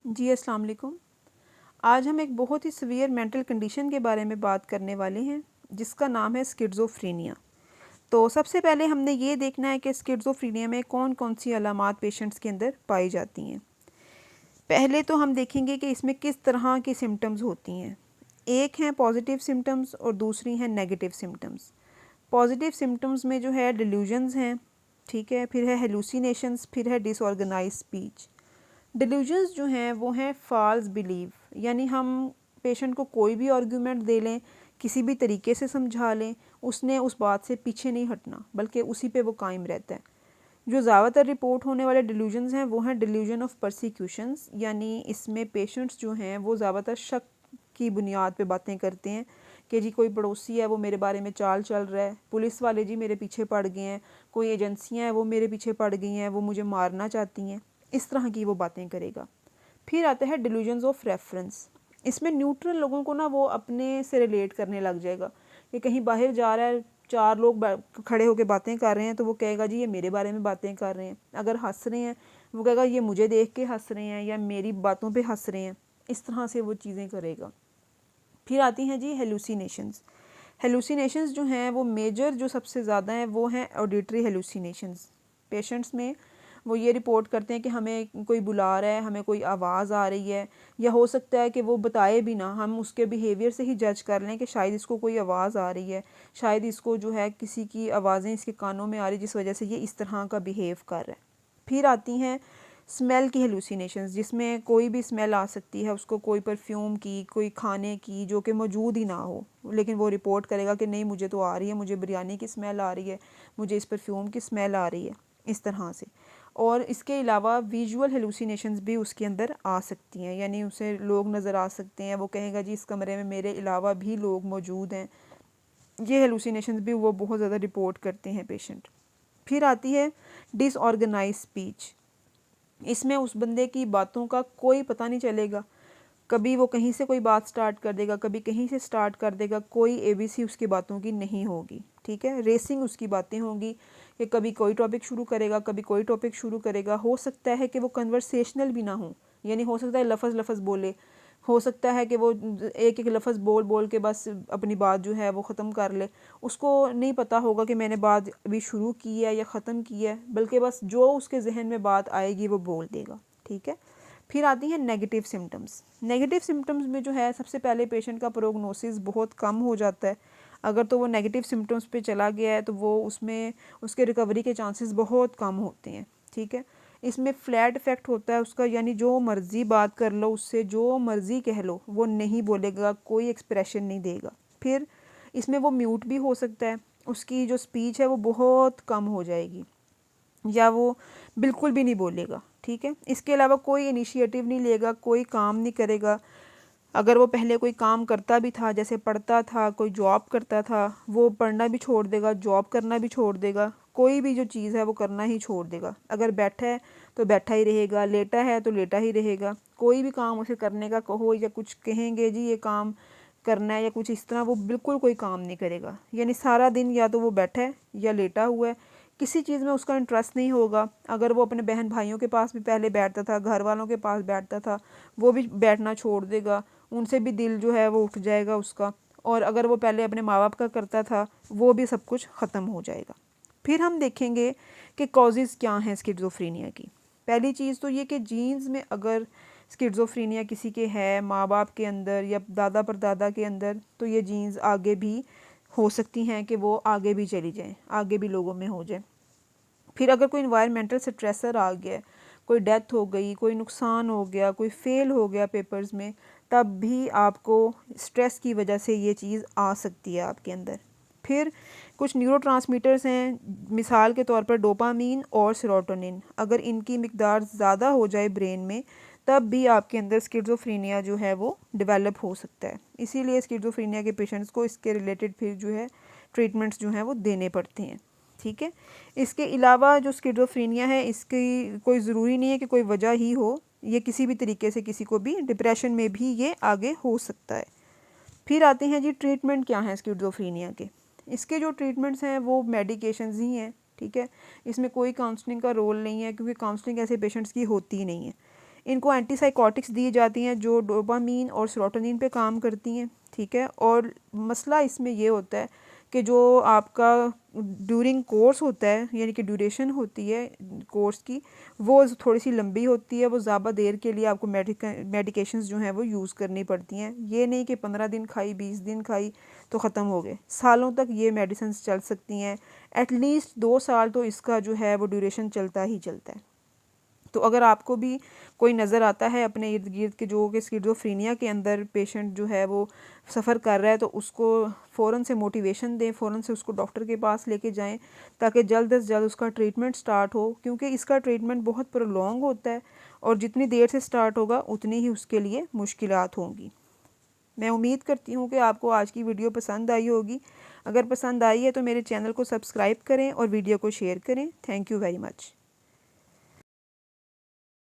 जी अस्सलाम वालेकुम। आज हम एक बहुत ही सीवियर मेंटल कंडीशन के बारे में बात करने वाले हैं जिसका नाम है स्किज़ोफ्रेनिया। तो सबसे पहले हमने ये देखना है कि स्किज़ोफ्रेनिया में कौन कौन सी अलामात पेशेंट्स के अंदर पाई जाती हैं। पहले तो हम देखेंगे कि इसमें किस तरह की सिम्टम्स होती हैं। एक हैं पॉजिटिव सिम्टम्स और दूसरी हैं नेगेटिव सिम्टम्स। पॉजिटिव सिम्टम्स में जो है डिल्यूजन्स हैं, ठीक है, फिर है हेलुसिनेशंस, फिर है डिसऑर्गेनाइज्ड स्पीच। डिल्यूजन्स जो हैं वो हैं फ़ाल्स बिलीव, यानी हम पेशेंट को कोई भी आर्गूमेंट दे लें, किसी भी तरीके से समझा लें, उसने उस बात से पीछे नहीं हटना बल्कि उसी पे वो कायम रहता है। जो ज़्यादातर रिपोर्ट होने वाले डिल्यूजन्स हैं वो हैं डिल्यूजन ऑफ परसिक्यूशंस, यानी इसमें पेशेंट्स जो हैं वो ज़्यादातर शक की बुनियाद पे बातें करते हैं कि जी कोई पड़ोसी है वो मेरे बारे में चाल चल रहा है, पुलिस वाले जी मेरे पीछे पड़ गए हैं, कोई एजेंसियां हैं वो मेरे पीछे पड़ गई हैं, वो मुझे मारना चाहती हैं, इस तरह की वो बातें करेगा। फिर आता है डिल्यूजन्स ऑफ रेफरेंस। इसमें न्यूट्रल लोगों को ना वो अपने से रिलेट करने लग जाएगा कि कहीं बाहर जा रहा है, चार लोग खड़े होकर बातें कर रहे हैं तो वो कहेगा जी ये मेरे बारे में बातें कर रहे हैं। अगर हंस रहे हैं वो कहेगा ये मुझे देख के हंस रहे हैं या मेरी बातों पे हंस रहे हैं, इस तरह से वो चीज़ें करेगा। फिर आती हैं जी हेलुसिनेशंस। हेलुसिनेशंस जो हैं वो मेजर जो सबसे ज़्यादा हैं वो हैं ऑडिटरी हेलुसिनेशंस। पेशेंट्स में वो ये रिपोर्ट करते हैं कि हमें कोई बुला रहा है, हमें कोई आवाज़ आ रही है, या हो सकता है कि वो बताए भी ना, हम उसके बिहेवियर से ही जज कर लें कि शायद इसको कोई आवाज़ आ रही है, शायद इसको जो है किसी की आवाज़ें इसके कानों में आ रही जिस वजह से ये इस तरह का बिहेव कर रहा है। फिर आती हैं स्मेल की हेलुसिनेशंस, जिसमें कोई भी स्मेल आ सकती है उसको, कोई परफ्यूम की, कोई खाने की जो कि मौजूद ही ना हो, लेकिन वो रिपोर्ट करेगा कि नहीं मुझे तो आ रही है, मुझे बिरयानी की स्मेल आ रही है, मुझे इस परफ्यूम की स्मेल आ रही है, इस तरह से। और इसके अलावा विजुअल हेलुसिनेशंस भी उसके अंदर आ सकती हैं, यानी उसे लोग नज़र आ सकते हैं, वो कहेगा जी इस कमरे में मेरे अलावा भी लोग मौजूद हैं। ये हेलुसिनेशंस भी वो बहुत ज़्यादा रिपोर्ट करते हैं पेशेंट। फिर आती है डिसऑर्गेनाइज स्पीच। इसमें उस बंदे की बातों का कोई पता नहीं चलेगा, कभी वो कहीं से कोई बात स्टार्ट कर देगा, कभी कहीं से स्टार्ट कर देगा, कोई एबीसी उसकी बातों की नहीं होगी, ठीक है, रेसिंग उसकी बातें होंगी कि कभी कोई टॉपिक शुरू करेगा, कभी कोई टॉपिक शुरू करेगा। हो सकता है कि वो कन्वर्सेशनल भी ना हो, यानी हो सकता है लफज लफज बोले, हो सकता है कि वो एक एक लफज बोल बोल के बस अपनी बात जो है वो ख़त्म कर ले, उसको नहीं पता होगा कि मैंने बात अभी शुरू की है या ख़त्म की है, बल्कि बस जो उसके जहन में बात आएगी वो बोल देगा, ठीक है। फिर आती हैं नेगेटिव सिम्टम्स। नेगेटिव सिम्टम्स में जो है सबसे पहले पेशेंट का प्रोग्नोसिस बहुत कम हो जाता है। अगर तो वो नेगेटिव सिम्टम्स पे चला गया है तो वो उसमें उसके रिकवरी के चांसेस बहुत कम होते हैं, ठीक है। इसमें फ्लैट इफेक्ट होता है उसका, यानी जो मर्ज़ी बात कर लो उससे, जो मर्ज़ी कह लो वो नहीं बोलेगा, कोई एक्सप्रेशन नहीं देगा। फिर इसमें वो म्यूट भी हो सकता है, उसकी जो स्पीच है वो बहुत कम हो जाएगी या वो बिल्कुल भी नहीं बोलेगा, ठीक है। इसके अलावा कोई इनिशिएटिव नहीं लेगा, कोई काम नहीं करेगा। अगर वो पहले कोई काम करता भी था, जैसे पढ़ता था, कोई जॉब करता था, वो पढ़ना भी छोड़ देगा, जॉब करना भी छोड़ देगा, कोई भी जो चीज़ है वो करना ही छोड़ देगा। अगर बैठा है तो बैठा ही रहेगा, लेटा है तो लेटा ही रहेगा। कोई भी काम उसे करने का कहो या कुछ कहेंगे जी ये काम करना है या कुछ इस तरह, वो बिल्कुल कोई काम नहीं करेगा। यानी सारा दिन या तो वो बैठा है या लेटा हुआ है, किसी चीज़ में उसका इंटरेस्ट नहीं होगा। अगर वो अपने बहन भाइयों के पास भी पहले बैठता था, घर वालों के पास बैठता था, वो भी बैठना छोड़ देगा, उनसे भी दिल जो है वो उठ जाएगा उसका। और अगर वो पहले अपने माँ बाप का करता था वो भी सब कुछ ख़त्म हो जाएगा। फिर हम देखेंगे कि कॉजेज़ क्या हैं स्किज़ोफ्रेनिया की। पहली चीज़ तो ये कि जीन्स में अगर स्किज़ोफ्रेनिया किसी के है, माँ बाप के अंदर या दादा परदादा के अंदर, तो ये जीन्स आगे भी हो सकती हैं कि वो आगे भी चली जाएँ, आगे भी लोगों में हो जाए। फिर अगर कोई इन्वायरमेंटल स्ट्रेसर आ गया, कोई डेथ हो गई, कोई नुकसान हो गया, कोई फेल हो गया पेपर्स में, तब भी आपको स्ट्रेस की वजह से ये चीज़ आ सकती है आपके अंदर। फिर कुछ न्यूरोट्रांसमीटर्स हैं, मिसाल के तौर पर डोपामीन और सेरोटोनिन, अगर इनकी मिकदार ज़्यादा हो जाए ब्रेन में तब भी आपके अंदर स्किज़ोफ्रेनिया जो है वो डेवलप हो सकता है। इसीलिए स्किज़ोफ्रेनिया के पेशेंट्स को इसके रिलेटेड फिर जो है ट्रीटमेंट्स जो हैं वो देने पड़ते हैं, ठीक है। इसके अलावा जो स्किज़ोफ्रेनिया है इसकी कोई ज़रूरी नहीं है कि कोई वजह ही हो, ये किसी भी तरीके से किसी को भी डिप्रेशन में भी ये आगे हो सकता है। फिर आते हैं जी ट्रीटमेंट क्या है स्किज़ोफ्रेनिया के। इसके जो ट्रीटमेंट्स हैं वो मेडिकेशंस ही हैं, ठीक है। इसमें कोई काउंसलिंग का रोल नहीं है क्योंकि काउंसलिंग ऐसे पेशेंट्स की होती ही नहीं है। इनको एंटीसाइकोटिक्स दी जाती हैं जो डोपामीन और सेरोटोनिन पे काम करती हैं, ठीक है। और मसला इसमें ये होता है कि जो आपका ड्यूरिंग कोर्स होता है, यानी कि ड्यूरेशन होती है कोर्स की, वो थोड़ी सी लंबी होती है। वो ज़्यादा देर के लिए आपको मेडिकेशंस जो हैं वो यूज़ करनी पड़ती हैं। ये नहीं कि 15 दिन खाई, 20 दिन खाई तो ख़त्म हो गए, सालों तक ये मेडिसिन चल सकती हैं। एटलीस्ट 2 साल तो इसका जो है वो ड्यूरेशन चलता ही चलता है। तो अगर आपको भी कोई नज़र आता है अपने इर्द गिर्द के जो कि स्किज़ोफ्रेनिया के अंदर पेशेंट जो है वो सफ़र कर रहा है, तो उसको फ़ौरन से मोटिवेशन दें, फ़ौरन से उसको डॉक्टर के पास लेके जाएं ताकि जल्द से जल्द उसका ट्रीटमेंट स्टार्ट हो, क्योंकि इसका ट्रीटमेंट बहुत प्रोलॉन्ग होता है और जितनी देर से स्टार्ट होगा उतनी ही उसके लिए मुश्किलात होंगी। मैं उम्मीद करती हूँ कि आपको आज की वीडियो पसंद आई होगी। अगर पसंद आई है तो मेरे चैनल को सब्सक्राइब करें और वीडियो को शेयर करें। Thank you very much.